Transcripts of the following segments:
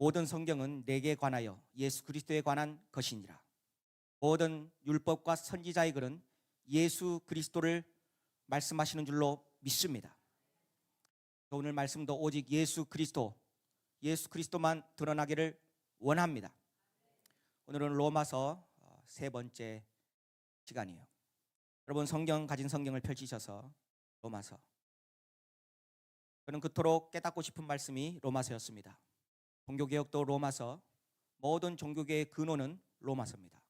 모든 성경은 내게 관하여 예수 그리스도에 관한 것이니라. 모든 율법과 선지자의 글은 예수 그리스도를 말씀하시는 줄로 믿습니다. 오늘 말씀도 오직 예수 그리스도만 드러나기를 원합니다. 오늘은 로마서 세 번째 시간이에요. 여러분 가진 성경을 펼치셔서 로마서. 저는 그토록 깨닫고 싶은 말씀이 로마서였습니다. 종교개혁도 로마서, 모든 종교개의 근원은 로마서입니다.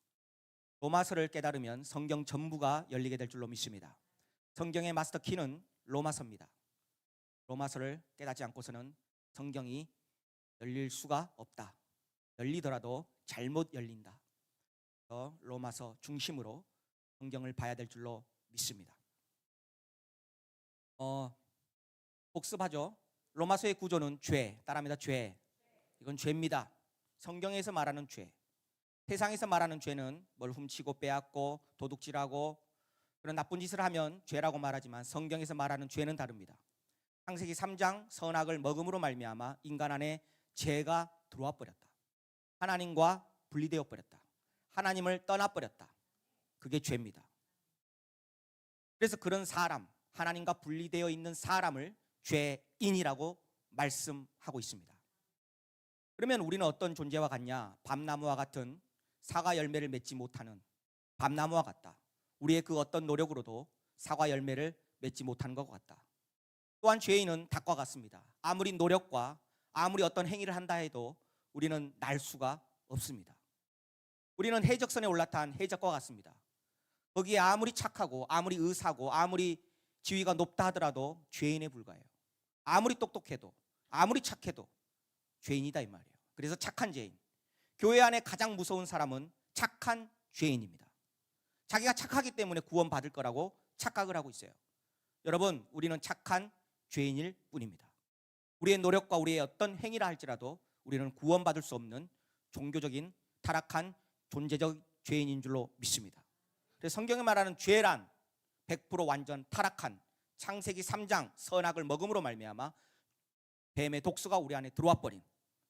로마서를 깨달으면 성경 전부가 열리게 될 줄로 믿습니다. 성경의 마스터 키는 로마서입니다. 로마서를 깨닫지 않고서는 성경이 열릴 수가 없다. 열리더라도 잘못 열린다. 그래서 로마서 중심으로 성경을 봐야 될 줄로 믿습니다. 복습하죠. 로마서의 구조는 죄, 따라합니다. 죄. 이건 죄입니다. 성경에서 말하는 죄. 세상에서 말하는 죄는 뭘 훔치고 빼앗고 도둑질하고 그런 나쁜 짓을 하면 죄라고 말하지만 성경에서 말하는 죄는 다릅니다. 창세기 3장 선악을 먹음으로 말미암아 인간 안에 죄가 들어와 버렸다. 하나님과 분리되어 버렸다. 하나님을 떠나 버렸다. 그게 죄입니다. 그래서 그런 사람, 하나님과 분리되어 있는 사람을 죄인이라고 말씀하고 있습니다. 그러면 우리는 어떤 존재와 같냐? 밤나무와 같은 사과 열매를 맺지 못하는 밤나무와 같다. 우리의 그 어떤 노력으로도 사과 열매를 맺지 못하는 것 같다. 또한 죄인은 닭과 같습니다. 아무리 노력과 아무리 어떤 행위를 한다 해도 우리는 날 수가 없습니다. 우리는 해적선에 올라탄 해적과 같습니다. 거기에 아무리 착하고 아무리 의사고 아무리 지위가 높다 하더라도 죄인에 불과해요. 아무리 똑똑해도 아무리 착해도 죄인이다 이 말이에요. 그래서 착한 죄인. 교회 안에 가장 무서운 사람은 착한 죄인입니다. 자기가 착하기 때문에 구원받을 거라고 착각을 하고 있어요. 여러분, 우리는 착한 죄인일 뿐입니다. 우리의 노력과 우리의 어떤 행위라 할지라도 우리는 구원받을 수 없는 종교적인 타락한 존재적 죄인인 줄로 믿습니다. 그래서 성경에 말하는 죄란 100% 완전 타락한 창세기 3장 선악을 먹음으로 말미암아 뱀의 독소가 우리 안에 들어와 버린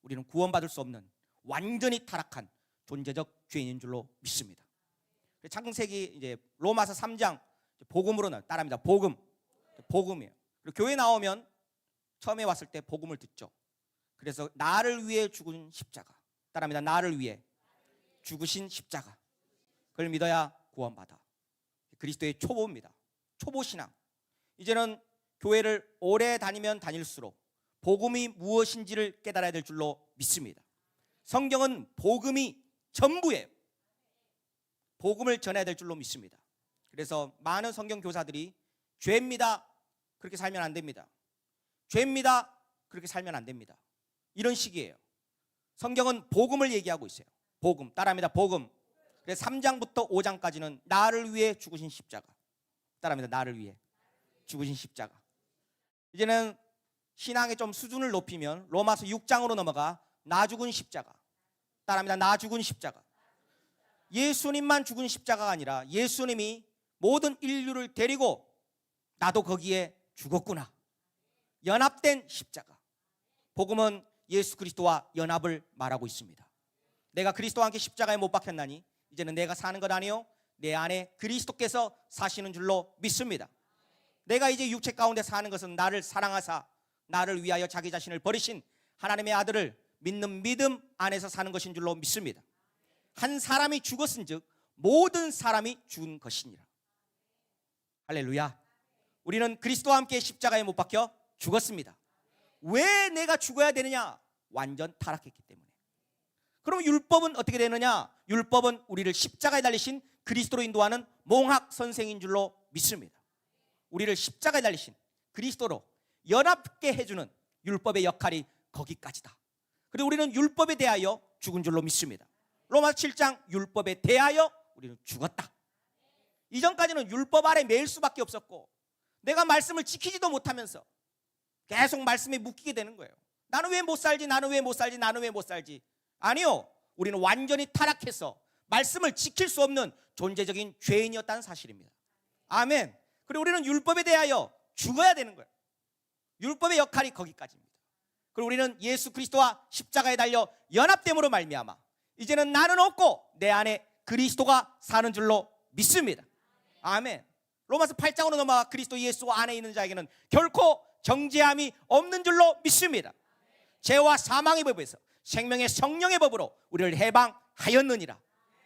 우리는 구원받을 수 없는 완전히 타락한 존재적 죄인인 줄로 믿습니다. 창세기 이제 로마서 3장 복음으로는 따라합니다. 복음이에요. 그리고 교회 나오면 처음에 왔을 때 복음을 듣죠. 그래서 나를 위해 죽은 십자가, 따라합니다. 나를 위해 죽으신 십자가, 그걸 믿어야 구원받아. 그리스도의 초보입니다. 초보신앙. 이제는 교회를 오래 다니면 다닐수록 복음이 무엇인지를 깨달아야 될 줄로 믿습니다. 성경은 복음이 전부예요. 복음을 전해야 될 줄로 믿습니다. 그래서 많은 성경 교사들이 죄입니다, 그렇게 살면 안 됩니다. 죄입니다, 그렇게 살면 안 됩니다. 이런 식이에요. 성경은 복음을 얘기하고 있어요. 복음, 따라합니다. 복음. 그래서 3장부터 5장까지는 나를 위해 죽으신 십자가, 따라합니다. 나를 위해 죽으신 십자가. 이제는 신앙의 좀 수준을 높이면 로마서 6장으로 넘어가 나 죽은 십자가, 따라합니다. 나 죽은 십자가. 예수님만 죽은 십자가가 아니라 예수님이 모든 인류를 데리고 나도 거기에 죽었구나. 연합된 십자가. 복음은 예수 그리스도와 연합을 말하고 있습니다. 내가 그리스도와 함께 십자가에 못 박혔나니 이제는 내가 사는 것 아니요 내 안에 그리스도께서 사시는 줄로 믿습니다. 내가 이제 육체 가운데 사는 것은 나를 사랑하사 나를 위하여 자기 자신을 버리신 하나님의 아들을 믿는 믿음 안에서 사는 것인 줄로 믿습니다. 한 사람이 죽었은즉 모든 사람이 죽은 것이니라. 할렐루야. 우리는 그리스도와 함께 십자가에 못 박혀 죽었습니다. 왜 내가 죽어야 되느냐? 완전 타락했기 때문에. 그럼 율법은 어떻게 되느냐? 율법은 우리를 십자가에 달리신 그리스도로 인도하는 몽학 선생인 줄로 믿습니다. 우리를 십자가에 달리신 그리스도로 연합게 해주는 율법의 역할이 거기까지다. 그리고 우리는 율법에 대하여 죽은 줄로 믿습니다. 로마서 7장 율법에 대하여 우리는 죽었다. 이전까지는 율법 아래 매일 수밖에 없었고 내가 말씀을 지키지도 못하면서 계속 말씀에 묶이게 되는 거예요. 나는 왜 못 살지? 나는 왜 못 살지? 나는 왜 못 살지? 아니요. 우리는 완전히 타락해서 말씀을 지킬 수 없는 존재적인 죄인이었다는 사실입니다. 아멘. 그리고 우리는 율법에 대하여 죽어야 되는 거예요. 율법의 역할이 거기까지입니다. 그리고 우리는 예수 그리스도와 십자가에 달려 연합됨으로 말미암아 이제는 나는 없고 내 안에 그리스도가 사는 줄로 믿습니다. 아멘. 로마서 8장으로 넘어가 그리스도 예수 안에 있는 자에게는 결코 정죄함이 없는 줄로 믿습니다. 죄와 사망의 법에서 생명의 성령의 법으로 우리를 해방하였느니라.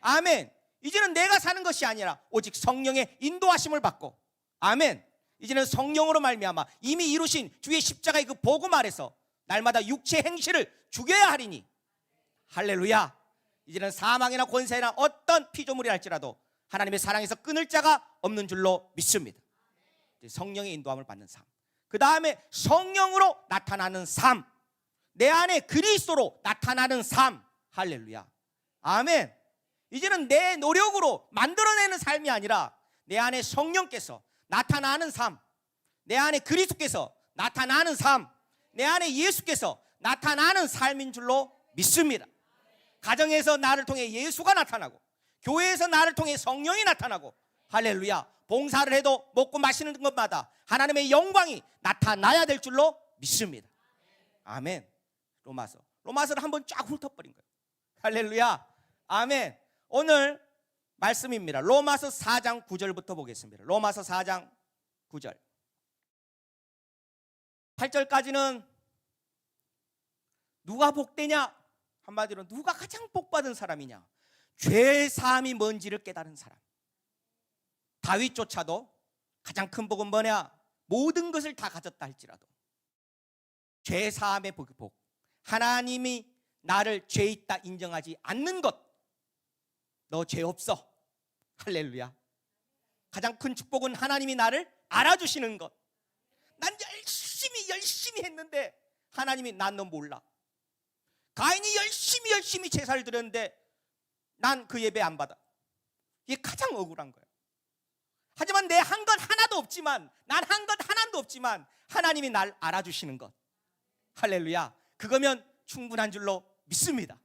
아멘. 이제는 내가 사는 것이 아니라 오직 성령의 인도하심을 받고, 아멘, 이제는 성령으로 말미암아 이미 이루신 주의 십자가의 그 복음 아래서 날마다 육체 행실을 죽여야 하리니, 할렐루야. 이제는 사망이나 권세나 어떤 피조물이 할지라도 하나님의 사랑에서 끊을 자가 없는 줄로 믿습니다. 성령의 인도함을 받는 삶, 그 다음에 성령으로 나타나는 삶, 내 안에 그리스도로 나타나는 삶. 할렐루야. 아멘. 이제는 내 노력으로 만들어내는 삶이 아니라 내 안에 성령께서 나타나는 삶, 내 안에 그리스도께서 나타나는 삶, 내 안에 예수께서 나타나는 삶인 줄로 믿습니다. 가정에서 나를 통해 예수가 나타나고, 교회에서 나를 통해 성령이 나타나고, 할렐루야, 봉사를 해도 먹고 마시는 것마다 하나님의 영광이 나타나야 될 줄로 믿습니다. 아멘. 로마서를 한번 쫙 훑어버린 거예요. 할렐루야. 아멘. 오늘 말씀입니다. 로마서 4장 9절부터 보겠습니다. 로마서 4장 9절 8절까지는 누가 복되냐, 한마디로 누가 가장 복받은 사람이냐, 죄 사함이 뭔지를 깨달은 사람. 다윗조차도 가장 큰 복은 뭐냐, 모든 것을 다 가졌다 할지라도 죄 사함의 복, 하나님이 나를 죄 있다 인정하지 않는 것, 너 죄 없어, 할렐루야. 가장 큰 축복은 하나님이 나를 알아주시는 것. 난 열심히 했는데 하나님이 난 너 몰라. 가인이 열심히 제사를 드렸는데 난 그 예배 안 받아. 이게 가장 억울한 거예요. 하지만 내 한 것 하나도 없지만, 난 한 것 하나도 없지만 하나님이 날 알아주시는 것, 할렐루야. 그거면 충분한 줄로 믿습니다.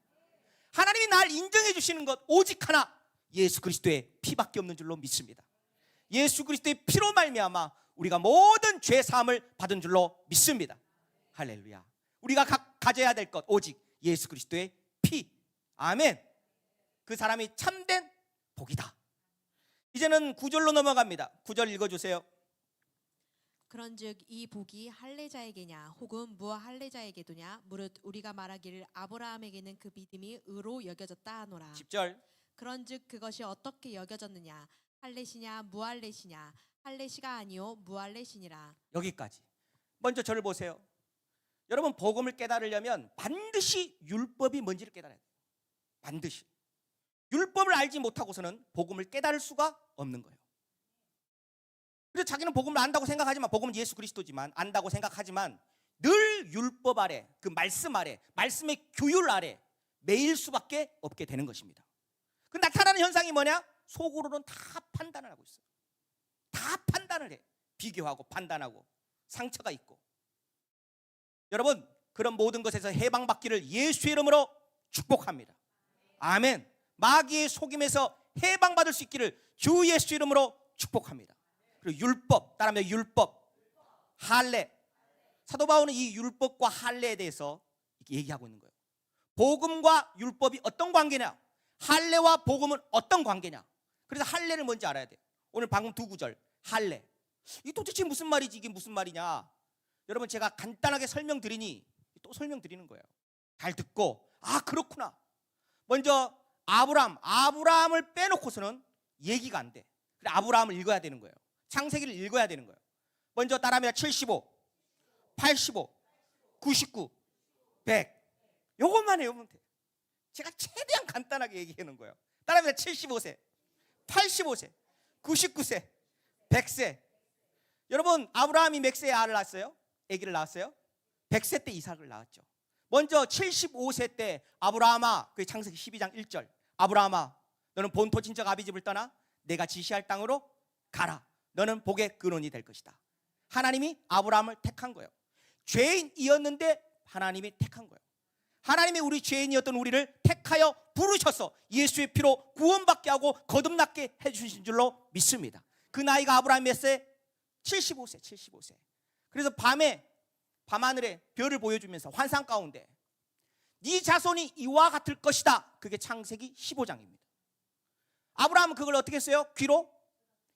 하나님이 날 인정해 주시는 것 오직 하나, 예수 그리스도의 피밖에 없는 줄로 믿습니다. 예수 그리스도의 피로 말미암아 우리가 모든 죄 사함을 받은 줄로 믿습니다. 할렐루야. 우리가 가져야 될 것 오직 예수 그리스도의 피. 아멘. 그 사람이 참된 복이다. 이제는 9절로 넘어갑니다. 9절 읽어주세요. 그런즉 이 복이 할례자에게냐 혹은 무할례자에게도냐 무릇 우리가 말하기를 아브라함에게는 그 믿음이 의로 여겨졌다 하노라. 10절. 그런즉 그것이 어떻게 여겨졌느냐, 할례시냐 무할례시냐, 할례시가 아니요 무할례시니라. 여기까지. 먼저 저를 보세요. 여러분, 복음을 깨달으려면 반드시 율법이 뭔지를 깨달아야 돼요. 반드시. 율법을 알지 못하고서는 복음을 깨달을 수가 없는 거예요. 그래서 자기는 복음을 안다고 생각하지만, 복음은 예수 그리스도지만 안다고 생각하지만 늘 율법 아래, 그 말씀 아래, 말씀의 규율 아래 매일 수밖에 없게 되는 것입니다. 그 나타나는 현상이 뭐냐? 속으로는 다 판단을 하고 있어요. 다 판단을 해. 비교하고 판단하고 상처가 있고. 여러분, 그런 모든 것에서 해방받기를 예수의 이름으로 축복합니다. 아멘. 마귀의 속임에서 해방받을 수 있기를 주 예수 이름으로 축복합니다. 그리고 율법, 따라하면 율법, 할례. 사도 바울은 이 율법과 할례에 대해서 이렇게 얘기하고 있는 거예요. 복음과 율법이 어떤 관계냐, 할례와 복음은 어떤 관계냐. 그래서 할례를 뭔지 알아야 돼요. 오늘 방금 두 구절 할례, 이게 도대체 무슨 말이지, 이게 무슨 말이냐. 여러분, 제가 간단하게 설명드리니 또 설명드리는 거예요. 잘 듣고, 아 그렇구나. 먼저 아브라함을 빼놓고서는 얘기가 안 돼. 그래, 아브라함을 읽어야 되는 거예요. 창세기를 읽어야 되는 거예요. 먼저 따라하면 75, 85, 99, 100. 요것만 외우면 돼. 제가 최대한 간단하게 얘기하는 거예요. 따라하면 75세, 85세, 99세, 100세. 여러분, 아브라함이 몇 세에 아를 낳았어요? 아기를 낳았어요? 100세 때 이삭을 낳았죠. 먼저 75세 때 아브라함아, 그 창세기 12장 1절, 아브라함아 너는 본토 친척 아비 집을 떠나 내가 지시할 땅으로 가라. 너는 복의 근원이 될 것이다. 하나님이 아브라함을 택한 거예요. 죄인이었는데 하나님이 택한 거예요. 하나님이 우리 죄인이었던 우리를 택하여 부르셔서 예수의 피로 구원받게 하고 거듭나게 해주신 줄로 믿습니다. 그 나이가 아브라함 몇 세? 75세. 그래서 밤에 밤하늘에 별을 보여주면서 환상 가운데 네 자손이 이와 같을 것이다. 그게 창세기 15장입니다. 아브라함은 그걸 어떻게 했어요? 귀로?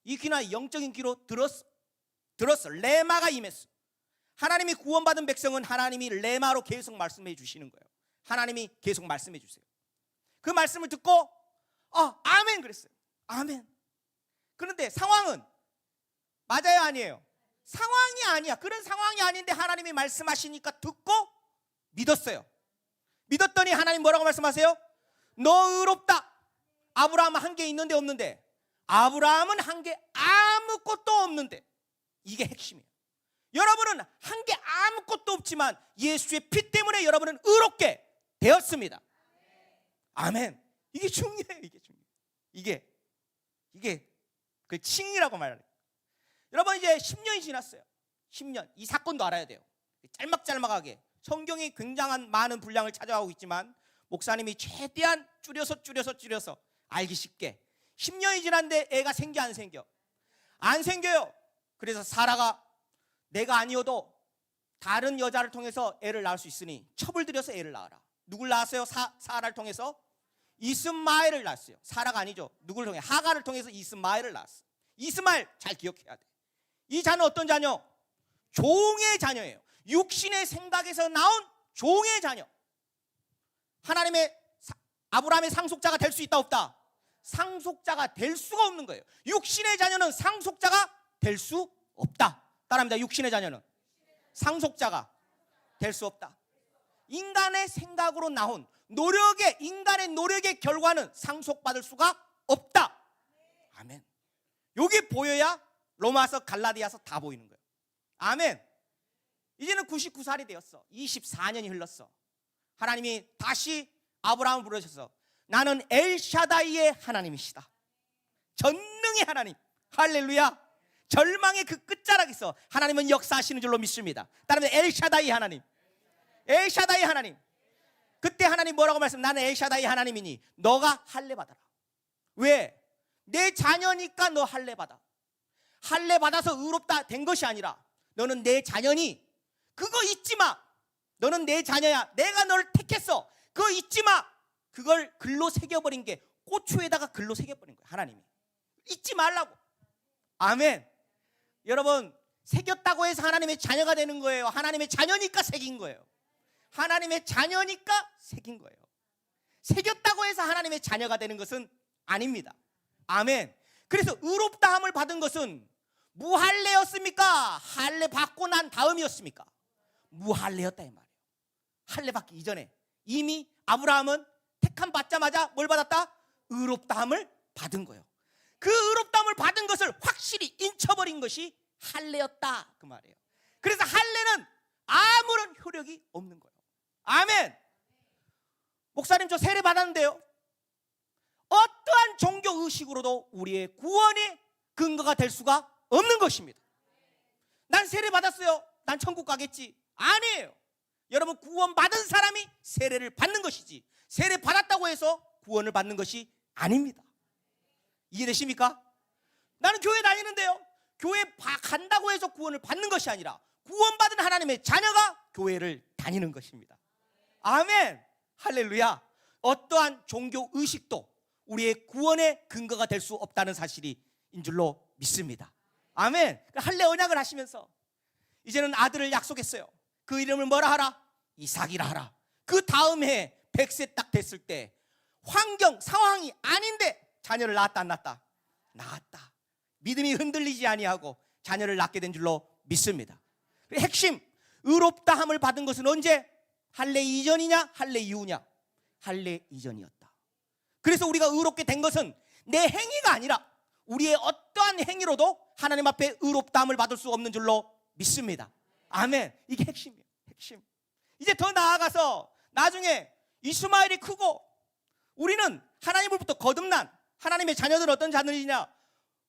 이 귀나 영적인 귀로 들었어. 레마가 임했어. 하나님이 구원받은 백성은 하나님이 레마로 계속 말씀해 주시는 거예요. 하나님이 계속 말씀해 주세요. 그 말씀을 듣고 아멘 그랬어요. 아멘. 그런데 상황은 맞아요, 아니에요? 상황이 아니야. 그런 상황이 아닌데 하나님이 말씀하시니까 듣고 믿었어요. 믿었더니 하나님 뭐라고 말씀하세요? 너 의롭다. 아브라함은 한 게 있는데 없는데, 아브라함은 한 게 아무것도 없는데, 이게 핵심이에요. 여러분은 한 게 아무것도 없지만 예수의 피 때문에 여러분은 의롭게 되었습니다. 아멘. 이게 중요해요. 이게 중요해요. 이게 그 칭이라고 말하는. 여러분 이제 10년이 지났어요. 10년. 이 사건도 알아야 돼요. 짤막짤막하게 성경이 굉장한 많은 분량을 찾아가고 있지만 목사님이 최대한 줄여서 알기 쉽게 10년이 지났는데 애가 생겨 안 생겨? 안 생겨요. 그래서 사라가 내가 아니어도 다른 여자를 통해서 애를 낳을 수 있으니 첩을 들여서 애를 낳아라. 누굴 낳았어요? 사라를 통해서 이스마엘을 낳았어요. 사라가 아니죠. 누굴 통해? 하가를 통해서 이스마엘을 낳았어요. 이스마엘 잘 기억해야 돼. 이 자는 어떤 자녀? 종의 자녀예요. 육신의 생각에서 나온 종의 자녀. 하나님의 아브라함의 상속자가 될 수 있다 없다? 상속자가 될 수가 없는 거예요. 육신의 자녀는 상속자가 될 수 없다. 따라합니다. 육신의 자녀는 상속자가 될 수 없다. 인간의 생각으로 나온 인간의 노력의 결과는 상속받을 수가 없다. 아멘. 여기 보여야 로마서 갈라디아서 다 보이는 거예요. 아멘. 이제는 99살이 되었어. 24년이 흘렀어. 하나님이 다시 아브라함을 부르셔서 나는 엘샤다이의 하나님이시다. 전능의 하나님. 할렐루야. 절망의 그 끝자락에서 하나님은 역사하시는 줄로 믿습니다. 따르면 엘샤다이 하나님. 엘샤다이 하나님. 그때 하나님 뭐라고 말씀? 나는 엘샤다이 하나님이니 너가 할례 받아라. 왜? 내 자녀니까 너 할례 받아. 할례 받아서 의롭다 된 것이 아니라 너는 내 자녀니 그거 잊지 마. 너는 내 자녀야. 내가 너를 택했어. 그거 잊지 마. 그걸 글로 새겨버린 게 고추에다가 글로 새겨버린 거예요. 하나님이. 잊지 말라고. 아멘. 여러분 새겼다고 해서 하나님의 자녀가 되는 거예요. 하나님의 자녀니까 새긴 거예요. 하나님의 자녀니까 새긴 거예요. 새겼다고 해서 하나님의 자녀가 되는 것은 아닙니다. 아멘. 그래서 의롭다함을 받은 것은 무할례였습니까? 할례 받고 난 다음이었습니까? 무할례였다 이 말이에요. 할례 받기 이전에 이미 아브라함은 택함 받자마자 뭘 받았다? 의롭다함을 받은 거예요. 그 의롭다함을 받은 것을 확실히 인쳐버린 것이 할례였다 그 말이에요. 그래서 할례는 아무런 효력이 없는 거예요. 아멘. 목사님 저 세례 받았는데요, 어떠한 종교 의식으로도 우리의 구원의 근거가 될 수가 없는 것입니다. 난 세례 받았어요, 난 천국 가겠지. 아니에요. 여러분 구원받은 사람이 세례를 받는 것이지 세례 받았다고 해서 구원을 받는 것이 아닙니다. 이해되십니까? 나는 교회 다니는데요, 교회 간다고 해서 구원을 받는 것이 아니라 구원받은 하나님의 자녀가 교회를 다니는 것입니다. 아멘. 할렐루야. 어떠한 종교 의식도 우리의 구원의 근거가 될 수 없다는 사실인 줄로 믿습니다. 아멘. 할례 언약을 하시면서 이제는 아들을 약속했어요. 그 이름을 뭐라 하라? 이삭이라 하라. 그 다음 해 100세 딱 됐을 때 환경 상황이 아닌데 자녀를 낳았다 안 낳았다? 낳았다. 믿음이 흔들리지 아니하고 자녀를 낳게 된 줄로 믿습니다. 핵심 의롭다함을 받은 것은 언제? 할례 이전이냐 할례 이후냐? 할례 이전이었다. 그래서 우리가 의롭게 된 것은 내 행위가 아니라 우리의 어떠한 행위로도 하나님 앞에 의롭다함을 받을 수 없는 줄로 믿습니다. 아멘. 이게 핵심이에요. 핵심. 이제 더 나아가서 나중에 이스마엘이 크고 우리는 하나님으로부터 거듭난 하나님의 자녀들은 어떤 자녀이냐?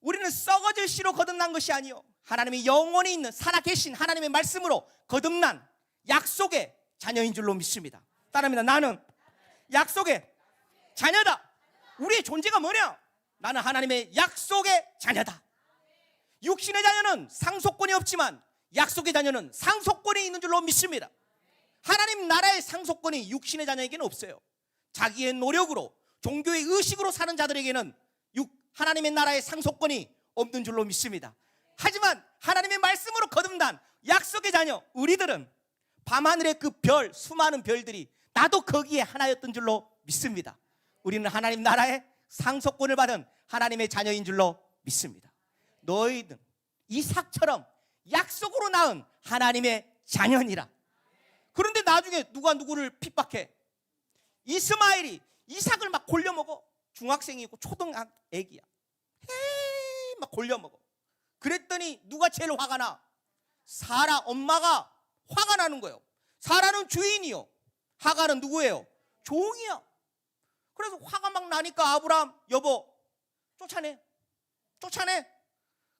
우리는 썩어질 씨로 거듭난 것이 아니요 하나님의 영원히 있는 살아계신 하나님의 말씀으로 거듭난 약속의 자녀인 줄로 믿습니다. 따릅니다. 나는 약속의 자녀다. 우리의 존재가 뭐냐? 나는 하나님의 약속의 자녀다. 육신의 자녀는 상속권이 없지만 약속의 자녀는 상속권이 있는 줄로 믿습니다. 하나님 나라의 상속권이 육신의 자녀에게는 없어요. 자기의 노력으로 종교의 의식으로 사는 자들에게는 하나님의 나라의 상속권이 없는 줄로 믿습니다. 하지만 하나님의 말씀으로 거듭난 약속의 자녀 우리들은 밤하늘의 그 별, 수많은 별들이 나도 거기에 하나였던 줄로 믿습니다. 우리는 하나님 나라의 상속권을 받은 하나님의 자녀인 줄로 믿습니다. 너희는 이삭처럼 약속으로 낳은 하나님의 자녀니라. 그런데 나중에 누가 누구를 핍박해? 이스마엘이 이삭을 막 골려먹어. 중학생이고 초등학애기야. 헤이 막 골려먹어. 그랬더니 누가 제일 화가 나? 사라 엄마가 화가 나는 거예요. 사라는 주인이요, 하갈은 누구예요? 종이야. 그래서 화가 막 나니까 아브라함, 여보 쫓아내.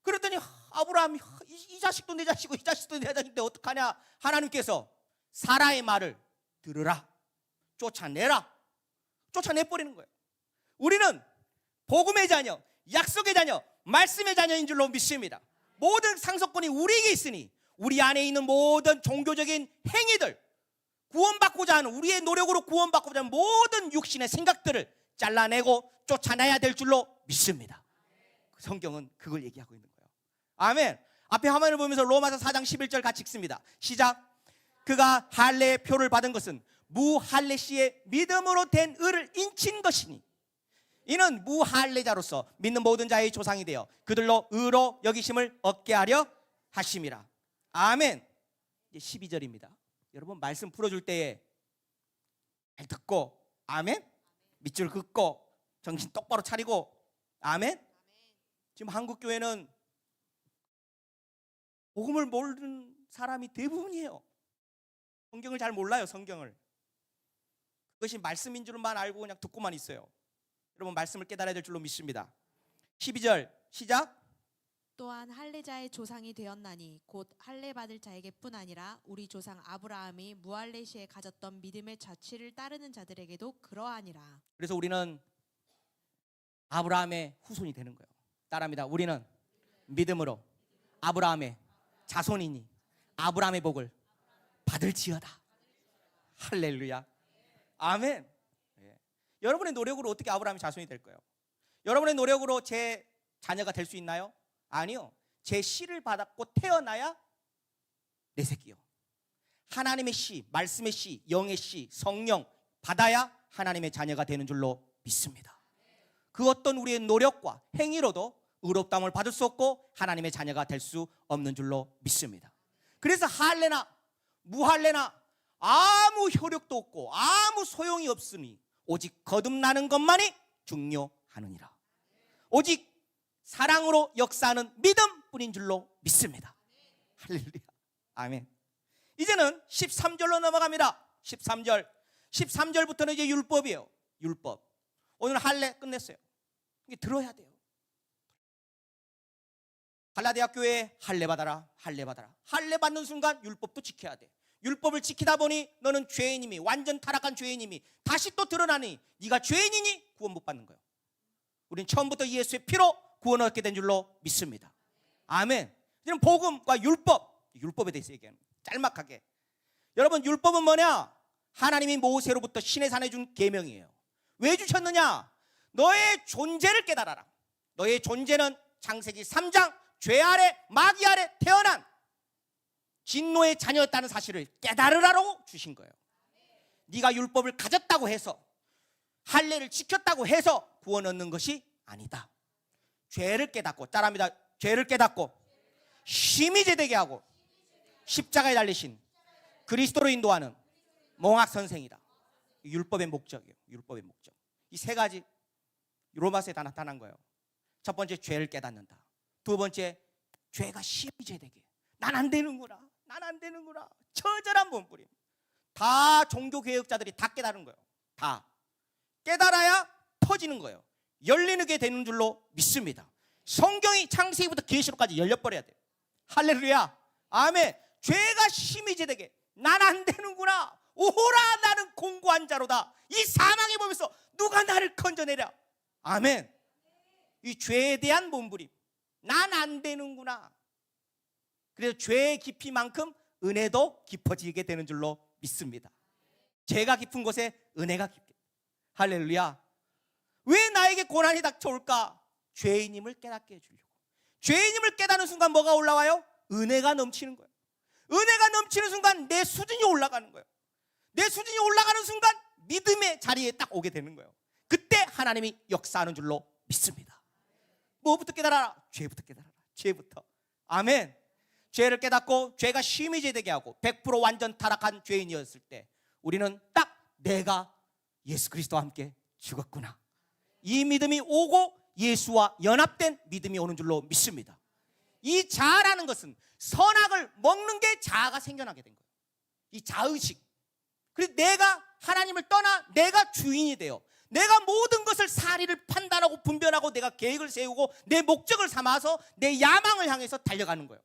그랬더니 아브라함이 이 자식도 내 자식이고 이 자식도 내 자식인데 어떡하냐? 하나님께서 사라의 말을 들으라, 쫓아내버리는 거예요. 우리는 복음의 자녀, 약속의 자녀, 말씀의 자녀인 줄로 믿습니다. 모든 상속권이 우리에게 있으니 우리 안에 있는 모든 종교적인 행위들, 구원받고자 하는, 우리의 노력으로 구원받고자 하는 모든 육신의 생각들을 잘라내고 쫓아내야 될 줄로 믿습니다. 성경은 그걸 얘기하고 있는 거예요. 아멘. 앞에 화면을 보면서 로마서 4장 11절 같이 읽습니다. 시작. 그가 할례의 표를 받은 것은 무할례 씨의 믿음으로 된 의를 인친 것이니 이는 무할례자로서 믿는 모든 자의 조상이 되어 그들로 의로 여기심을 얻게 하려 하심이라. 아멘. 이제 12절입니다. 여러분 말씀 풀어줄 때에 잘 듣고 아멘, 밑줄 긋고 정신 똑바로 차리고 아멘. 지금 한국교회는 복음을 모르는 사람이 대부분이에요. 성경을 잘 몰라요. 성경을. 그것이 말씀인 줄만 알고 그냥 듣고만 있어요. 여러분 말씀을 깨달아야 될 줄로 믿습니다. 12절 시작. 또한 할례자의 조상이 되었나니 곧 할례 받을 자에게뿐 아니라 우리 조상 아브라함이 무할례 시에 가졌던 믿음의 자취를 따르는 자들에게도 그러하니라. 그래서 우리는 아브라함의 후손이 되는 거예요. 따라합니다. 우리는 믿음으로 아브라함의 자손이니 아브라함의 복을 받을지어다. 할렐루야. 아멘. 예. 여러분의 노력으로 어떻게 아브라함의 자손이 될 거예요? 여러분의 노력으로 제 자녀가 될 수 있나요? 아니요. 제 씨를 받았고 태어나야 내 새끼요. 하나님의 씨, 말씀의 씨, 영의 씨, 성령 받아야 하나님의 자녀가 되는 줄로 믿습니다. 그 어떤 우리의 노력과 행위로도 의롭다함을 받을 수 없고 하나님의 자녀가 될 수 없는 줄로 믿습니다. 그래서 할례나 무할례나 아무 효력도 없고 아무 소용이 없으니 오직 거듭나는 것만이 중요하느니라. 오직 사랑으로 역사하는 믿음뿐인 줄로 믿습니다. 할렐루야. 아멘. 이제는 13절로 넘어갑니다. 13절부터는 이제 율법이에요. 율법. 오늘 할례 끝냈어요. 이게 들어야 돼요. 갈라디아 교회에 할례 받아라. 할례 받는 순간 율법도 지켜야 돼. 율법을 지키다 보니 너는 죄인임이, 완전 타락한 죄인임이 다시 또 드러나니 네가 죄인이니 구원 못 받는 거예요. 우리는 처음부터 예수의 피로 구원을 얻게 된 줄로 믿습니다. 아멘. 이제는 복음과 율법에 대해서 얘기하는 거예요. 짤막하게. 여러분 율법은 뭐냐? 하나님이 모세로부터 시내산에 준 계명이에요. 왜 주셨느냐? 너의 존재를 깨달아라. 너의 존재는 창세기 3장 죄 아래 마귀 아래 태어난 진노의 자녀였다는 사실을 깨달으라고 주신 거예요. 네가 율법을 가졌다고 해서 할례를 지켰다고 해서 구원 얻는 것이 아니다. 죄를 깨닫고, 따라합니다. 죄를 깨닫고 심히 제되게 하고 십자가에 달리신 그리스도로 인도하는 몽학 선생이다. 율법의 목적이에요. 율법의 목적. 이 세 가지 로마서에 다 나타난 거예요. 첫 번째 죄를 깨닫는다. 두 번째 죄가 심히 제되게. 난 안 되는구나. 처절한 몸부림. 다 종교개혁자들이 다 깨달은 거예요. 다 깨달아야 터지는 거예요. 열리게 되는 줄로 믿습니다. 성경이 창세기부터 계시록까지 열려버려야 돼요. 할렐루야. 아멘. 죄가 심히 제되게. 난 안 되는구나. 오호라 나는 공고한 자로다. 이 사망의 몸에서 누가 나를 건져내랴. 아멘. 이 죄에 대한 몸부림. 난 안 되는구나. 그래서 죄의 깊이만큼 은혜도 깊어지게 되는 줄로 믿습니다. 죄가 깊은 곳에 은혜가 깊게. 할렐루야. 왜 나에게 고난이 닥쳐올까? 죄인임을 깨닫게 해주려고. 죄인임을 깨닫는 순간 뭐가 올라와요? 은혜가 넘치는 거예요. 은혜가 넘치는 순간 내 수준이 올라가는 거예요. 내 수준이 올라가는 순간 믿음의 자리에 딱 오게 되는 거예요. 그때 하나님이 역사하는 줄로 믿습니다. 뭐부터 깨달아라? 죄부터 깨달아라. 죄부터. 아멘. 죄를 깨닫고 죄가 심히 죄되게 하고 100% 완전 타락한 죄인이었을 때 우리는 딱 내가 예수 그리스도와 함께 죽었구나. 이 믿음이 오고 예수와 연합된 믿음이 오는 줄로 믿습니다. 이 자아라는 것은 선악을 먹는 게 자아가 생겨나게 된 거예요. 이 자의식. 그래서 내가 하나님을 떠나 내가 주인이 되어 내가 모든 것을 사리를 판단하고 분별하고 내가 계획을 세우고 내 목적을 삼아서 내 야망을 향해서 달려가는 거예요.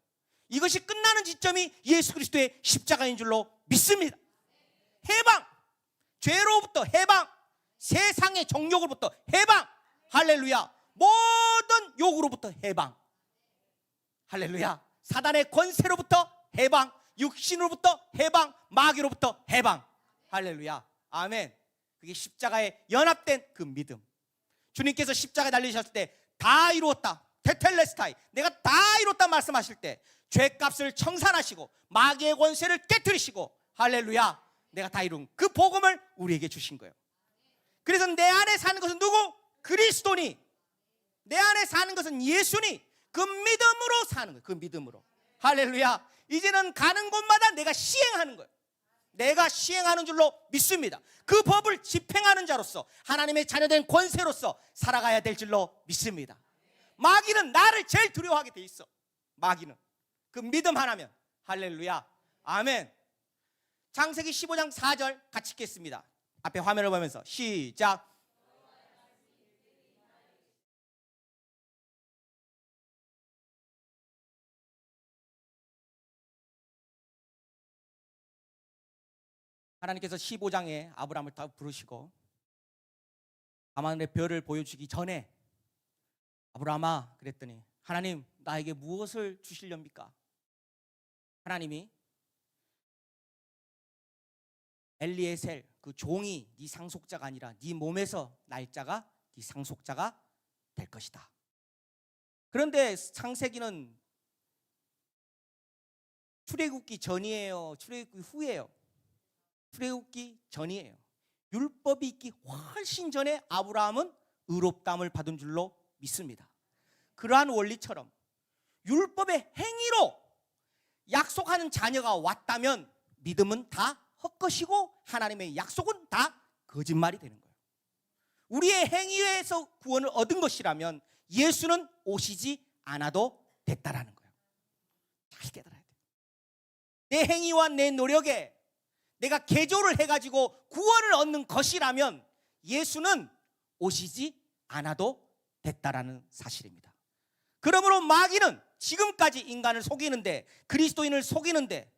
이것이 끝나는 지점이 예수 그리스도의 십자가인 줄로 믿습니다. 해방, 죄로부터 해방, 세상의 정욕으로부터 해방, 할렐루야. 모든 욕으로부터 해방, 할렐루야. 사단의 권세로부터 해방, 육신으로부터 해방, 마귀로부터 해방, 할렐루야. 아멘. 그게 십자가에 연합된 그 믿음. 주님께서 십자가에 달리셨을 때 다 이루었다, 테텔레스타이, 내가 다 이뤘다 말씀하실 때 죄값을 청산하시고 마귀의 권세를 깨뜨리시고 할렐루야, 내가 다 이룬 그 복음을 우리에게 주신 거예요. 그래서 내 안에 사는 것은 누구? 그리스도니. 내 안에 사는 것은 예수니. 그 믿음으로 사는 거예요. 그 믿음으로. 할렐루야. 이제는 가는 곳마다 내가 시행하는 거예요. 내가 시행하는 줄로 믿습니다. 그 법을 집행하는 자로서 하나님의 자녀된 권세로서 살아가야 될 줄로 믿습니다. 마귀는 나를 제일 두려워하게 돼 있어. 마귀는 그 믿음 하나면. 할렐루야. 아멘. 창세기 15장 4절 같이 읽겠습니다. 앞에 화면을 보면서 시작. 하나님께서 15장에 아브라함을 다 부르시고 밤하늘의 별을 보여주기 전에 아브라함아 그랬더니 하나님 나에게 무엇을 주시렵니까? 하나님이 엘리에셀 그 종이 네 상속자가 아니라 네 몸에서 날 자가 네 상속자가 될 것이다. 그런데 창세기는 출애굽기 전이에요? 출애굽기 후예요? 출애굽기 전이에요. 율법이 있기 훨씬 전에 아브라함은 의롭다함을 받은 줄로 믿습니다. 그러한 원리처럼 율법의 행위로 약속하는 자녀가 왔다면 믿음은 다 헛것이고 하나님의 약속은 다 거짓말이 되는 거예요. 우리의 행위에서 구원을 얻은 것이라면 예수는 오시지 않아도 됐다라는 거예요. 잘 깨달아야 돼요. 내 행위와 내 노력에 내가 개조를 해가지고 구원을 얻는 것이라면 예수는 오시지 않아도 됐다라는 사실입니다. 그러므로 마귀는 지금까지 인간을 속이는데, 그리스도인을 속이는데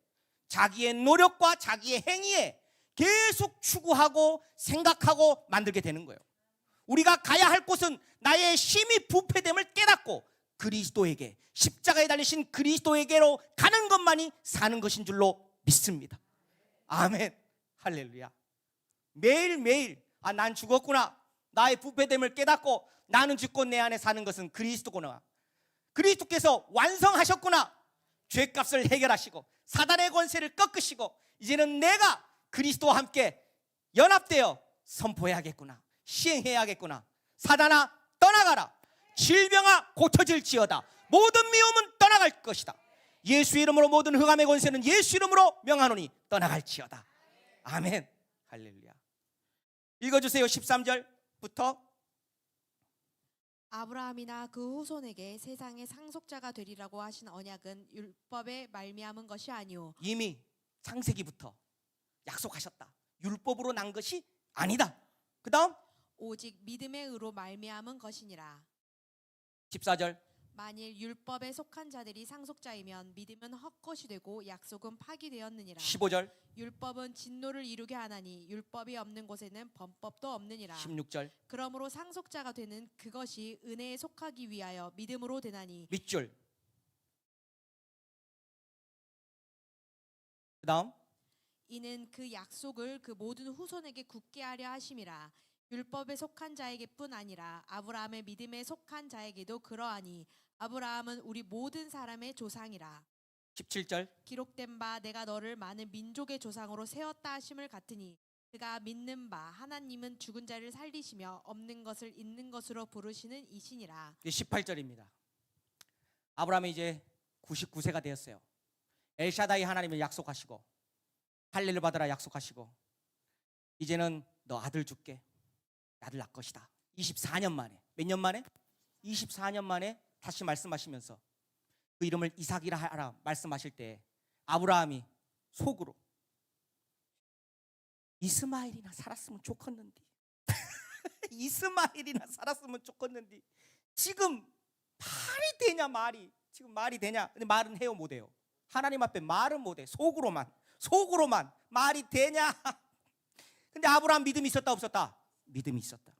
자기의 노력과 자기의 행위에 계속 추구하고 생각하고 만들게 되는 거예요. 우리가 가야 할 곳은 나의 힘이 부패됨을 깨닫고 그리스도에게, 십자가에 달리신 그리스도에게로 가는 것만이 사는 것인 줄로 믿습니다. 아멘. 할렐루야. 매일매일 난 죽었구나, 나의 부패됨을 깨닫고 나는 죽고 내 안에 사는 것은 그리스도구나, 그리스도께서 완성하셨구나, 죄값을 해결하시고 사단의 권세를 꺾으시고 이제는 내가 그리스도와 함께 연합되어 선포해야겠구나, 시행해야겠구나. 사단아 떠나가라, 질병아 고쳐질지어다, 모든 미움은 떠나갈 것이다. 예수 이름으로 모든 흑암의 권세는 예수 이름으로 명하노니 떠나갈지어다. 아멘. 할렐루야. 읽어주세요. 13절부터. 아브라함이나 그 후손에게 세상의 상속자가 되리라고 하신 언약은 율법에 말미암은 것이 아니오. 이미 창세기부터 약속하셨다. 율법으로 난 것이 아니다. 그 다음 오직 믿음의 의로 말미암은 것이니라. 14절. 만일 율법에 속한 자들이 상속자이면 믿음은 헛것이 되고 약속은 파기되었느니라. 15절. 율법은 진노를 이루게 하나니 율법이 없는 곳에는 범법도 없느니라. 16절. 그러므로 상속자가 되는 그것이 은혜에 속하기 위하여 믿음으로 되나니. 밑줄. 그다음 이는 그 약속을 그 모든 후손에게 굳게 하려 하심이라. 율법에 속한 자에게뿐 아니라 아브라함의 믿음에 속한 자에게도 그러하니 아브라함은 우리 모든 사람의 조상이라. 17절 기록된 바 내가 너를 많은 민족의 조상으로 세웠다 하심을 같으니 그가 믿는 바 하나님은 죽은 자를 살리시며 없는 것을 있는 것으로 부르시는 이시니라. 18절입니다. 아브라함이 이제 99세가 되었어요. 엘샤다이 하나님을 약속하시고 할례를 받으라 약속하시고 이제는 너 아들 줄게. 아들 낳을 것이다. 24년 만에. 몇 년 만에? 24년 만에 다시 말씀하시면서 그 이름을 이삭이라 하라 말씀하실 때 아브라함이 속으로 이스마엘이나 살았으면 좋겠는데 이스마엘이나 살았으면 좋겠는데 지금 말이 되냐 말이 지금 말이 되냐. 근데 말은 해요 못해요. 하나님 앞에 말은 못해. 속으로만 말이 되냐. 근데 아브라함 믿음이 있었다 없었다? 믿음이 있었다.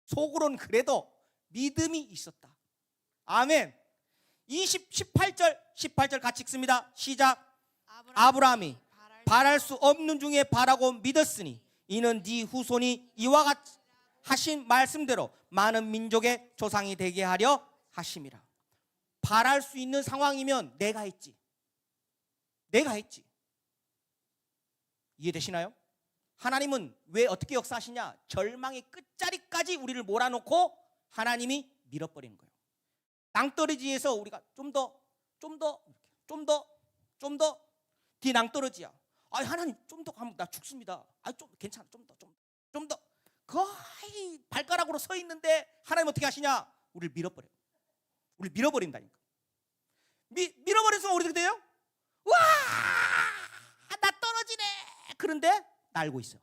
속으로는 그래도 믿음이 있었다. 아멘. 18절 같이 읽습니다. 시작. 아브라함이 바랄 수 없는 중에 바라고 믿었으니 이는 네 후손이 이와 같이 하신 말씀대로 많은 민족의 조상이 되게 하려 하심이라. 바랄 수 있는 상황이면 내가 했지. 이해되시나요? 하나님은 왜 어떻게 역사하시냐? 절망의 끝자리까지 우리를 몰아놓고 하나님이 밀어버리는 거예요. 낭떠러지에서 우리가 좀 더 뒤에 낭떠러지야. 아 하나님 좀 더 가면 나 죽습니다. 아 좀 괜찮아. 좀 더 거의 발가락으로 서 있는데 하나님 어떻게 하시냐? 우리를 밀어버려. 우리 밀어버린다니까. 밀어버렸으면 우리 어떻게 돼요? 와, 나 떨어지네. 그런데 날고 있어.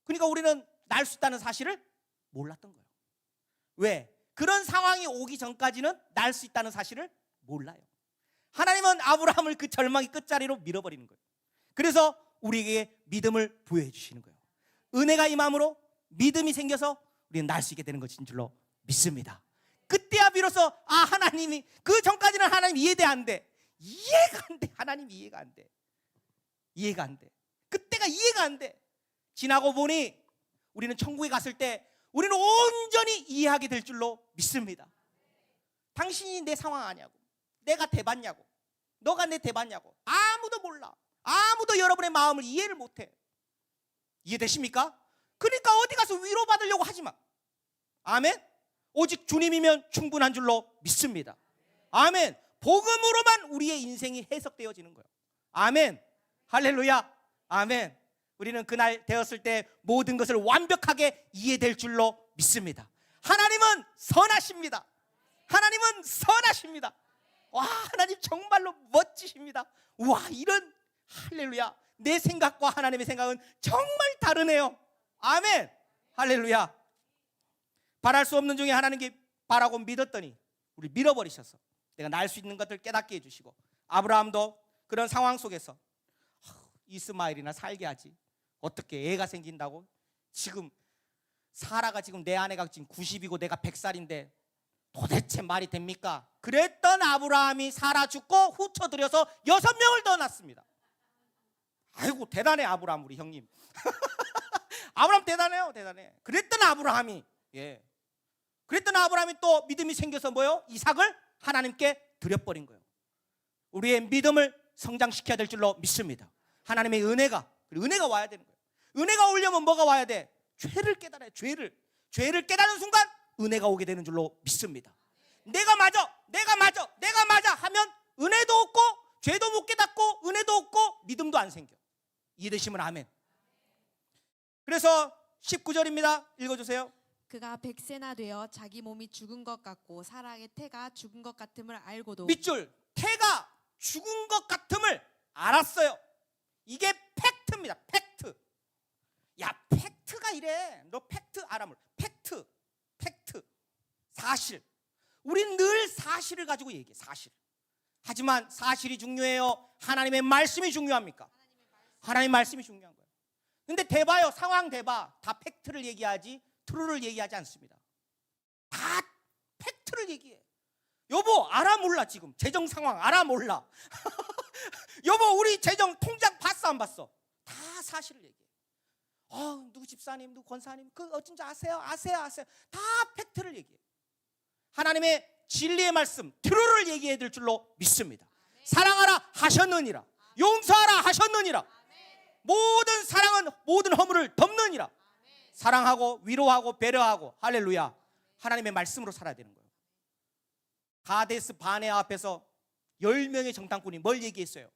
그러니까 우리는 날 수 있다는 사실을 몰랐던 거예요. 왜? 그런 상황이 오기 전까지는 날 수 있다는 사실을 몰라요. 하나님은 아브라함을 그 절망의 끝자리로 밀어버리는 거예요. 그래서 우리에게 믿음을 부여해 주시는 거예요. 은혜가 임함으로 믿음이 생겨서 우리는 날 수 있게 되는 것인 줄로 믿습니다. 그때야 비로소 하나님이 그 전까지는 하나님 이해가 안 돼. 하나님 이해가 안 돼. 그때가 이해가 안 돼. 지나고 보니 우리는 천국에 갔을 때 우리는 온전히 이해하게 될 줄로 믿습니다. 당신이 내 상황 아냐고, 내가 대봤냐고, 너가 내 대봤냐고, 아무도 몰라. 아무도 여러분의 마음을 이해를 못해. 이해되십니까? 그러니까 어디 가서 위로받으려고 하지 마. 아멘. 오직 주님이면 충분한 줄로 믿습니다. 아멘. 복음으로만 우리의 인생이 해석되어지는 거예요. 아멘. 할렐루야. 아멘. 우리는 그날 되었을 때 모든 것을 완벽하게 이해될 줄로 믿습니다. 하나님은 선하십니다. 하나님은 선하십니다. 와, 하나님 정말로 멋지십니다. 와, 이런 할렐루야. 내 생각과 하나님의 생각은 정말 다르네요. 아멘. 할렐루야. 바랄 수 없는 중에 하나님께 바라고 믿었더니 우리 밀어버리셔서 내가 날 수 있는 것들 깨닫게 해주시고, 아브라함도 그런 상황 속에서 이스마엘이나 살게 하지, 어떻게 애가 생긴다고? 지금 사라가 지금 내 아내가 지금 90이고 내가 100살인데 도대체 말이 됩니까? 그랬던 아브라함이 사라 죽고 후처들여서 6명을 더 낳습니다. 아이고 대단해 아브라함 우리 형님. 아브라함 대단해요. 대단해. 그랬던 아브라함이 그랬던 아브라함이 또 믿음이 생겨서 뭐요? 이삭을 하나님께 드려버린 거예요. 우리의 믿음을 성장시켜야 될 줄로 믿습니다. 하나님의 은혜가 와야 되는 거예요. 은혜가 오려면 뭐가 와야 돼? 죄를 깨달아요. 죄를 깨닫는 순간 은혜가 오게 되는 줄로 믿습니다. 내가 맞아 하면 은혜도 없고 죄도 못 깨닫고 은혜도 없고 믿음도 안 생겨. 이해되시면 아멘. 그래서 19절입니다. 읽어주세요. 그가 100세나 되어 자기 몸이 죽은 것 같고 사라의 태가 죽은 것 같음을 알고도, 밑줄, 태가 죽은 것 같음을 알았어요. 이게 팩트입니다. 팩트. 야, 팩트가 이래. 너 팩트 알아? 팩트. 사실. 우린 늘 사실을 가지고 얘기해. 사실. 하지만 사실이 중요해요? 하나님의 말씀이 중요합니까? 하나님의 말씀이 중요한 거예요. 근데 대봐요. 상황 대봐. 다 팩트를 얘기하지 트루를 얘기하지 않습니다. 다 팩트를 얘기해. 여보 알아 몰라? 지금 재정 상황 알아 몰라? 여보, 우리 재정 통장 봤어 안 봤어? 다 사실을 얘기해. 누구 집사님, 누구 권사님, 그 어쩐지 아세요? 다 팩트를 얘기해. 하나님의 진리의 말씀, 트루를 얘기해야 될 줄로 믿습니다. 사랑하라 하셨느니라, 용서하라 하셨느니라, 모든 사랑은 모든 허물을 덮느니라. 사랑하고 위로하고 배려하고, 할렐루야, 하나님의 말씀으로 살아야 되는 거예요. 가데스 바네아 앞에서 10명의 정탐꾼이 뭘 얘기했어요?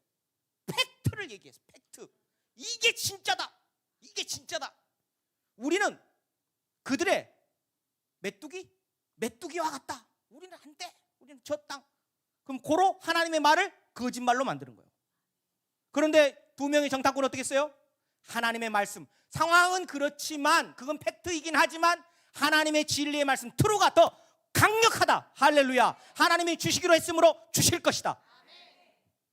팩트를 얘기했어요. 팩트. 이게 진짜다. 이게 진짜다. 우리는 그들의 메뚜기와 같다. 우리는 안 돼. 우리는 저 땅. 그럼 고로 하나님의 말을 거짓말로 만드는 거예요. 그런데 2명의 정탐꾼은 어떻게 했어요? 하나님의 말씀, 상황은 그렇지만, 그건 팩트이긴 하지만 하나님의 진리의 말씀, 트루가 더 강력하다. 할렐루야. 하나님이 주시기로 했으므로 주실 것이다.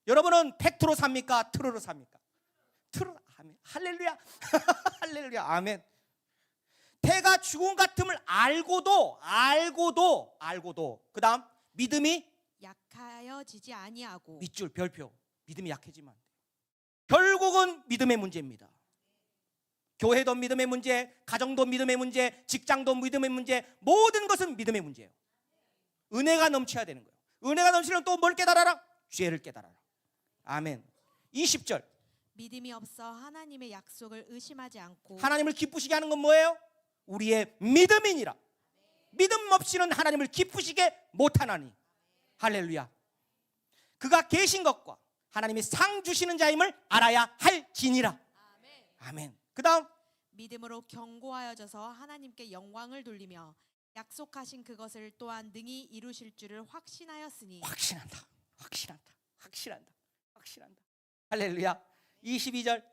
여러분은 팩트로 삽니까? 트루로 삽니까? 트루. 아멘. 할렐루야. 할렐루야. 아멘. 태가 죽음 같음을 알고도 그 다음 믿음이 약하여지지 아니하고. 밑줄 별표. 믿음이 약해지면 안 돼요. 결국은 믿음의 문제입니다. 교회도 믿음의 문제, 가정도 믿음의 문제, 직장도 믿음의 문제, 모든 것은 믿음의 문제예요. 은혜가 넘쳐야 되는 거예요. 은혜가 넘치면 또 뭘 깨달아라? 죄를 깨달아라. 아멘. 20절. 믿음이 없어 하나님의 약속을 의심하지 않고. 하나님을 기쁘시게 하는 건 뭐예요? 우리의 믿음이니라. 믿음 없이는 하나님을 기쁘시게 못하나니. 할렐루야. 그가 계신 것과 하나님이 상 주시는 자임을 알아야 할지니라. 아멘. 그 다음 믿음으로 견고하여져서 하나님께 영광을 돌리며 약속하신 그것을 또한 능히 이루실 줄을 확신하였으니. 확신한다. 할렐루야. 22절.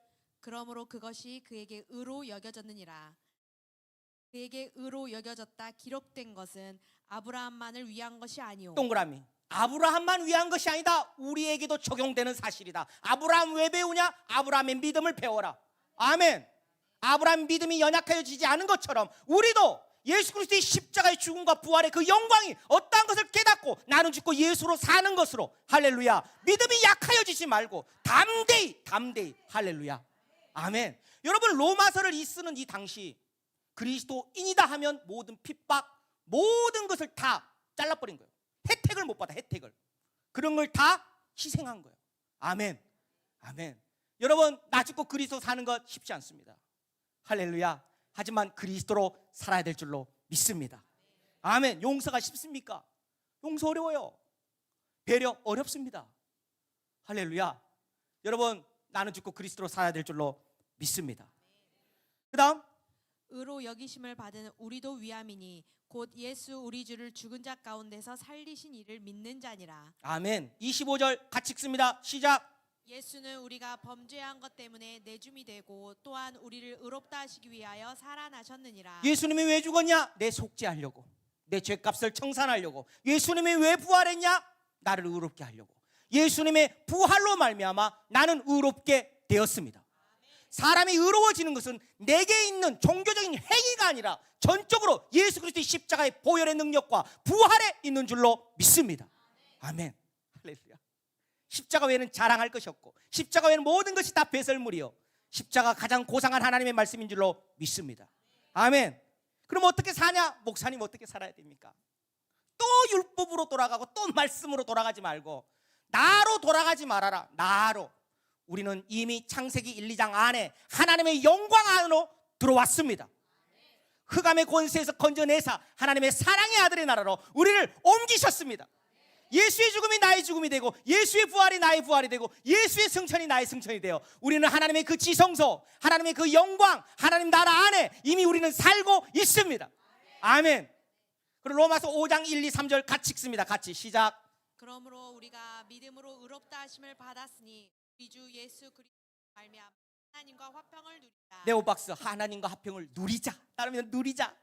그러므로 그것이 그에게 의로 여겨졌느니라. 그에게 의로 여겨졌다 기록된 것은 아브라함만을 위한 것이 아니오. 동그라미. 아브라함만 위한 것이 아니다. 우리에게도 적용되는 사실이다. 아브라함 왜 배우냐? 아브라함의 믿음을 배워라. 아멘. 아브라함 믿음이 연약해지지 않은 것처럼 우리도 예수 그리스도의 십자가의 죽음과 부활의 그 영광이 어떠한 것을 깨닫고 나는 죽고 예수로 사는 것으로, 할렐루야, 믿음이 약하여지지 말고 담대히 할렐루야. 아멘. 여러분, 로마서를 쓰는 이 당시 그리스도인이다 하면 모든 핍박, 모든 것을 다 잘라버린 거예요. 혜택을 못 받아. 혜택을. 그런 걸 다 희생한 거예요. 아멘. 여러분, 나 죽고 그리스도 사는 것 쉽지 않습니다. 할렐루야. 하지만 그리스도로 살아야 될 줄로 믿습니다. 아멘. 용서가 쉽습니까? 용서 어려워요. 배려 어렵습니다. 할렐루야. 여러분, 나는 죽고 그리스도로 살아야 될 줄로 믿습니다. 그 다음, 의로 여기심을 받은 우리도 위함이니 곧 예수 우리 주를 죽은 자 가운데서 살리신 이를 믿는 자니라. 아멘. 25절 같이 읽습니다. 시작. 예수는 우리가 범죄한 것 때문에 내줌이 되고 또한 우리를 의롭다 하시기 위하여 살아나셨느니라. 예수님이 왜 죽었냐? 내 속죄하려고, 내 죄값을 청산하려고. 예수님이 왜 부활했냐? 나를 의롭게 하려고. 예수님의 부활로 말미암아 나는 의롭게 되었습니다. 사람이 의로워지는 것은 내게 있는 종교적인 행위가 아니라 전적으로 예수 그리스도의 십자가의 보혈의 능력과 부활에 있는 줄로 믿습니다. 아멘. 할렐루야. 십자가 외에는 자랑할 것이 없고, 십자가 외에는 모든 것이 다 배설물이요, 십자가 가장 고상한 하나님의 말씀인 줄로 믿습니다. 아멘. 그럼 어떻게 사냐? 목사님 어떻게 살아야 됩니까? 또 율법으로 돌아가고 또 말씀으로 돌아가지 말고 나로 돌아가지 말아라. 나로. 우리는 이미 창세기 1, 2장 안에 하나님의 영광 안으로 들어왔습니다. 흑암의 권세에서 건져내사 하나님의 사랑의 아들의 나라로 우리를 옮기셨습니다. 예수의 죽음이 나의 죽음이 되고 예수의 부활이 나의 부활이 되고 예수의 승천이 나의 승천이 되어 우리는 하나님의 그 지성소, 하나님의 그 영광, 하나님 나라 안에 이미 우리는 살고 있습니다. 아멘. 그리고 로마서 5장 1, 2, 3절 같이 읽습니다. 같이 시작. 그러므로 우리가 믿음으로 의롭다 하심을 받았으니 우리 주 예수 그리스도 말미암아 하나님과 화평을 누리자. 네오박스. 하나님과 화평을 누리자. 따르면 누리자.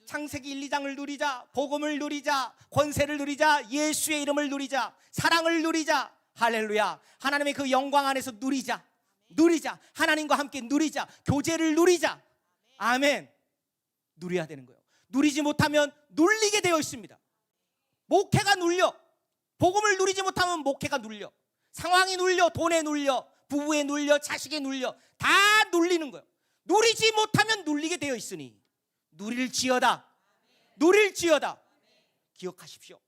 창세기 1, 2장을 누리자. 복음을 누리자. 권세를 누리자. 예수의 이름을 누리자. 사랑을 누리자. 할렐루야. 하나님의 그 영광 안에서 누리자. 하나님과 함께 누리자. 교제를 누리자. 아멘. 누려야 되는 거예요. 누리지 못하면 눌리게 되어 있습니다. 목회가 눌려. 복음을 누리지 못하면 목회가 눌려. 상황이 눌려, 돈에 눌려, 부부에 눌려, 자식에 눌려, 다 눌리는 거예요. 누리지 못하면 눌리게 되어 있으니 누릴지어다. 누릴지어다. 기억하십시오.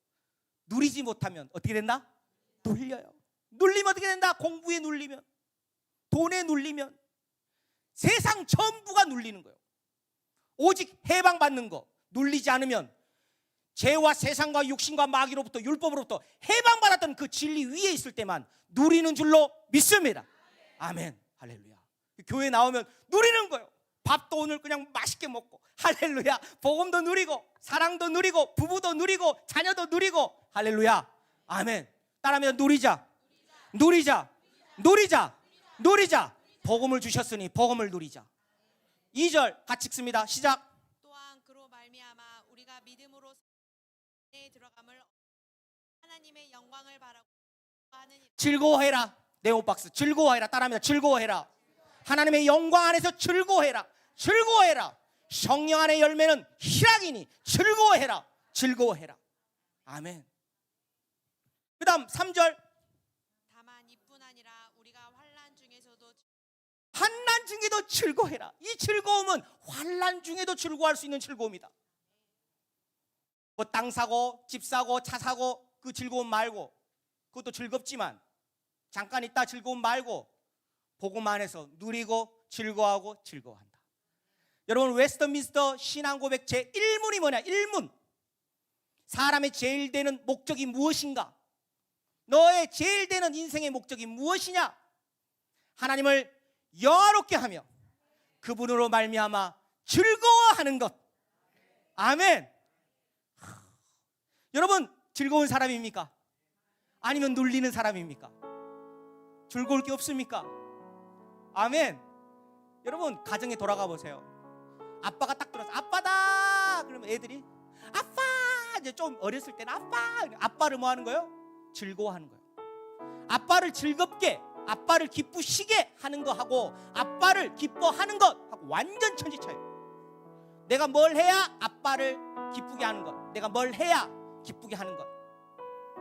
누리지 못하면 어떻게 된다? 눌려요. 눌리면 어떻게 된다? 공부에 눌리면, 돈에 눌리면, 세상 전부가 눌리는 거예요. 오직 해방받는 거 눌리지 않으면 죄와 세상과 육신과 마귀로부터, 율법으로부터 해방받았던 그 진리 위에 있을 때만 누리는 줄로 믿습니다. 아멘. 할렐루야. 교회 나오면 누리는 거예요. 밥도 오늘 그냥 맛있게 먹고, 할렐루야. 복음도 누리고, 사랑도 누리고, 부부도 누리고, 자녀도 누리고, 할렐루야. 아멘. 따라합니다. 누리자, 누리자, 누리자, 누리자. 복음을 주셨으니 복음을 누리자. 2절 같이 읽습니다. 시작. 또한 그로 말미암아 우리가 믿음으로 에 들어감을 하나님의 영광을 바라고 하느니라. 즐거워해라. 네오박스 즐거워해라. 따라합니다. 즐거워해라. 하나님의 영광 안에서 즐거워해라. 즐거워해라. 성령 안의 열매는 희락이니 즐거워해라. 즐거워해라. 아멘. 그 다음 3절. 다만 이뿐 아니라 우리가 환난 중에서도 환난 중에도 즐거워해라. 이 즐거움은 환난 중에도 즐거워할 수 있는 즐거움이다. 뭐 땅 사고 집 사고 차 사고 그 즐거움 말고, 그것도 즐겁지만 잠깐 있다 즐거움 말고 복음 안에서 누리고 즐거워하고 즐거워한다. 여러분, 웨스트민스터 신앙고백 제1문이 뭐냐? 1문. 사람의 제일 되는 목적이 무엇인가? 너의 제일 되는 인생의 목적이 무엇이냐? 하나님을 영화롭게 하며 그분으로 말미암아 즐거워하는 것. 아멘. 여러분, 즐거운 사람입니까? 아니면 눌리는 사람입니까? 즐거울 게 없습니까? 아멘. 여러분, 가정에 돌아가 보세요. 아빠가 딱 들어서 아빠다 그러면 애들이 아빠, 이제 좀 어렸을 때는 아빠를 뭐 하는 거예요? 즐거워하는 거예요. 아빠를 즐겁게, 아빠를 기쁘시게 하는 거 하고 아빠를 기뻐하는 것 하고 완전 천지 차이예요. 내가 뭘 해야 아빠를 기쁘게 하는 것, 내가 뭘 해야 기쁘게 하는 것.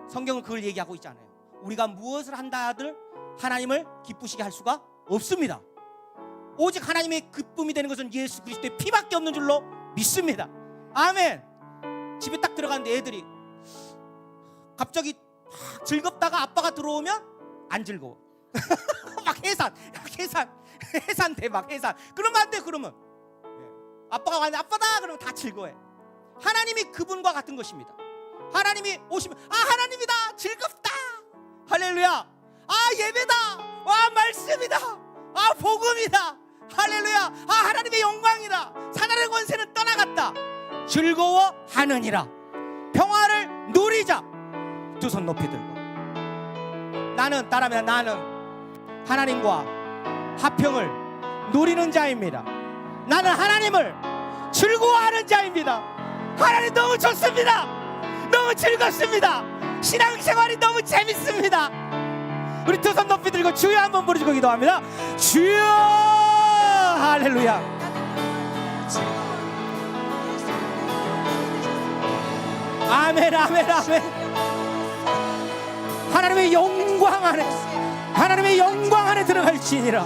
성경은 그걸 얘기하고 있잖아요. 우리가 무엇을 한다 하들 하나님을 기쁘시게 할 수가 없습니다. 오직 하나님의 기쁨이 되는 것은 예수 그리스도의 피밖에 없는 줄로 믿습니다. 아멘. 집에 딱 들어갔는데 애들이 갑자기 막 즐겁다가 아빠가 들어오면 안 즐거워. 막 해산 대박 해산. 그러면 안 돼. 그러면 아빠가 왔는데 아빠다 그러면 다 즐거워해. 하나님이 그분과 같은 것입니다. 하나님이 오시면 하나님이다, 즐겁다, 할렐루야. 예배다, 말씀이다, 복음이다, 할렐루야. 하나님의 영광이다, 사단의 권세는 떠나갔다, 즐거워하느니라. 평화를 누리자. 두 손 높이 들고 나는, 따라합니다. 나는 하나님과 화평을 누리는 자입니다. 나는 하나님을 즐거워하는 자입니다. 하나님 너무 좋습니다. 너무 즐겁습니다. 신앙생활이 너무 재밌습니다. 우리 두 손 높이 들고 주여 한번 부르시고 기도합니다. 주여. 할렐루야. 아멘, 아멘, 아멘. 하나님의 영광 안에, 하나님의 영광 안에 들어갈지니라.